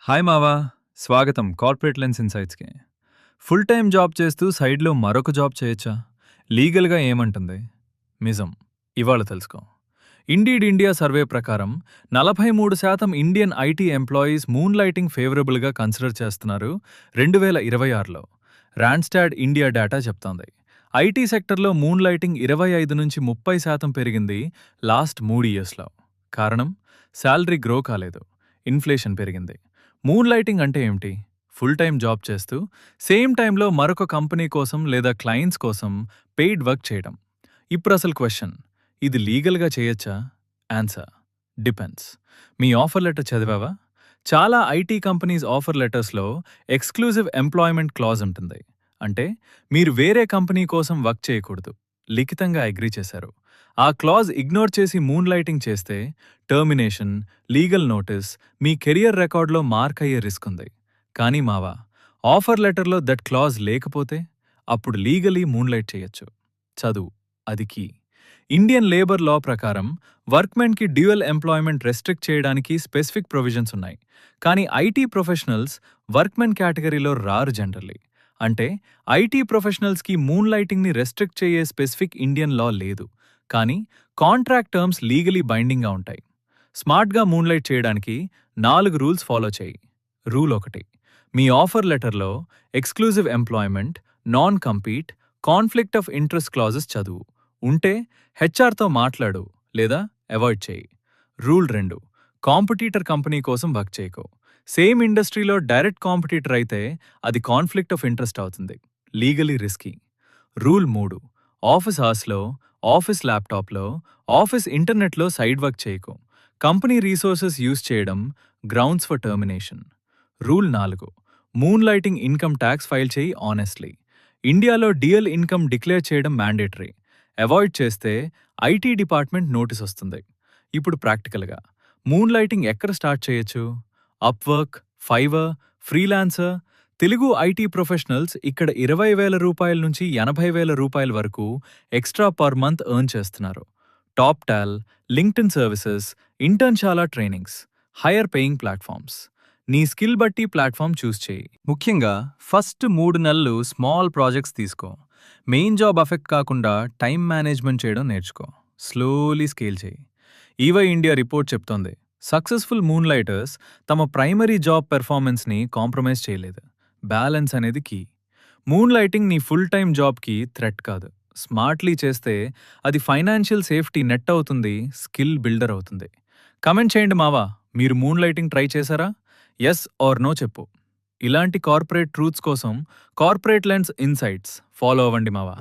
Hi మావా, స్వాగతం corporate lens ఇన్సైట్స్కి. ఫుల్ టైం జాబ్ చేస్తూ సైడ్లో మరొక జాబ్ చేయొచ్చా? లీగల్గా ఏమంటుంది? నిజం, ఇవాళ తెలుసుకో. ఇండీడ్ ఇండియా సర్వే ప్రకారం 43% Indian IT employees moonlighting ఫేవరబుల్గా కన్సిడర్ చేస్తున్నారు 2026లో. రాండ్స్టాడ్ ఇండియా డేటా చెప్తోంది. ఐటీ సెక్టర్లో మూన్ లైటింగ్ 25 నుంచి 30% పెరిగింది లాస్ట్ 3 ఇయర్స్లో. కారణం, శాలరీ గ్రో కాలేదు, ఇన్ఫ్లేషన్ పెరిగింది. మూన్ లైటింగ్ అంటే ఏమిటి? ఫుల్ టైం జాబ్ చేస్తూ సేమ్ టైంలో మరొక కంపెనీ కోసం లేదా క్లయింట్స్ కోసం పెయిడ్ వర్క్ చేయడం. ఇప్పుడు అసలు క్వశ్చన్, ఇది లీగల్గా చేయొచ్చా? Answer, depends. మీ ఆఫర్ లెటర్ చదివావా? చాలా ఐటీ కంపెనీస్ ఆఫర్ లెటర్స్లో ఎక్స్క్లూజివ్ ఎంప్లాయ్మెంట్ క్లాజ్ ఉంటుంది. అంటే మీరు వేరే కంపెనీ కోసం వర్క్ చేయకూడదు, లిఖితంగా అగ్రీ చేశారు. ఆ క్లాజ్ ఇగ్నోర్ చేసి మూన్ లైటింగ్ చేస్తే టర్మినేషన్, లీగల్ నోటీస్, మీ కెరియర్ రికార్డులో మార్క్ అయ్యే రిస్క్ ఉంది. కానీ మావా, ఆఫర్ లెటర్లో దట్ క్లాజ్ లేకపోతే అప్పుడు లీగలీ మూన్లైట్ చేయొచ్చు. చదువు, అది కీ. ఇండియన్ లేబర్ లా ప్రకారం వర్క్మెన్కి డ్యూయల్ ఎంప్లాయ్మెంట్ రెస్ట్రిక్ట్ చేయడానికి స్పెసిఫిక్ ప్రొవిజన్స్ ఉన్నాయి. కానీ ఐటీ ప్రొఫెషనల్స్ వర్క్మెన్ కేటగిరీలో రారు జనరల్లీ. అంటే ఐటీ ప్రొఫెషనల్స్కి మూన్ లైటింగ్ని రెస్ట్రిక్ట్ చేయే స్పెసిఫిక్ ఇండియన్ లా లేదు. కానీ కాంట్రాక్ట్ టర్మ్స్ లీగలీ బైండింగ్గా ఉంటాయి. స్మార్ట్గా మూన్లైట్ చేయడానికి 4 రూల్స్ ఫాలో చేయి. రూల్ 1, మీ ఆఫర్ లెటర్లో exclusive employment, non compete, conflict of interest clauses చదువు. ఉంటే హెచ్ఆర్తో మాట్లాడు లేదా అవాయిడ్ చేయి. రూల్ 2, కాంపిటీటర్ కంపెనీ కోసం వర్క్ చేయకు. సేమ్ ఇండస్ట్రీలో డైరెక్ట్ కాంపిటీటర్ అయితే అది కాన్ఫ్లిక్ట్ ఆఫ్ ఇంట్రెస్ట్ అవుతుంది, లీగలీ రిస్కీ. రూల్ 3, ఆఫీస్ అవర్స్లో, ఆఫీస్ ల్యాప్టాప్లో, ఆఫీస్ ఇంటర్నెట్లో సైడ్ వర్క్ చేయకు. కంపెనీ రీసోర్సెస్ యూజ్ చేయడం grounds for termination. Rule 4, moon lighting income tax file చేయి ఆనెస్ట్లీ. ఇండియాలో డ్యూయల్ ఇన్కమ్ డిక్లేర్ చేయడం మ్యాండేటరీ. అవాయిడ్ చేస్తే ఐటీ డిపార్ట్మెంట్ నోటీస్ వస్తుంది. ఇప్పుడు ప్రాక్టికల్గా మూన్ లైటింగ్ ఎక్కడ స్టార్ట్ చేయొచ్చు? Upwork, Fiverr, Freelancer. Telugu IT professionals ఇక్కడ 20,000 రూపాయల నుంచి 80,000 రూపాయల వరకు ఎక్స్ట్రా పర్ మంత్ ఎర్న్ చేస్తున్నారు. టాప్ టాల్, LinkedIn services, Internshala trainings, higher paying platforms. నీ స్కిల్ బట్టి ప్లాట్ఫామ్ చూస్ చేయి. ముఖ్యంగా ఫస్ట్ 3 నెలలు స్మాల్ ప్రాజెక్ట్స్ తీసుకో. మెయిన్ జాబ్ అఫెక్ట్ కాకుండా టైం మేనేజ్మెంట్ చేయడం నేర్చుకో. స్లోలీ స్కేల్ చేయి. ఈవై ఇండియా రిపోర్ట్ చెప్తోంది, సక్సెస్ఫుల్ మూన్ లైటర్స్ తమ ప్రైమరీ జాబ్ పెర్ఫార్మెన్స్ని కాంప్రమైజ్ చేయలేదు. బ్యాలెన్స్ అనేది కీ. మూన్ లైటింగ్ నీ ఫుల్ టైం జాబ్కి థ్రెట్ కాదు. స్మార్ట్లీ చేస్తే అది ఫైనాన్షియల్ సేఫ్టీ నెట్ అవుతుంది, స్కిల్ బిల్డర్ అవుతుంది. కమెంట్ చేయండి మావా, మీరు మూన్ లైటింగ్ ట్రై చేశారా? ఎస్ ఆర్ నో చెప్పు. ఇలాంటి కార్పొరేట్ ట్రూత్స్ కోసం కార్పొరేట్ లెన్స్ ఇన్సైట్స్ ఫాలో అవ్వండి మావా.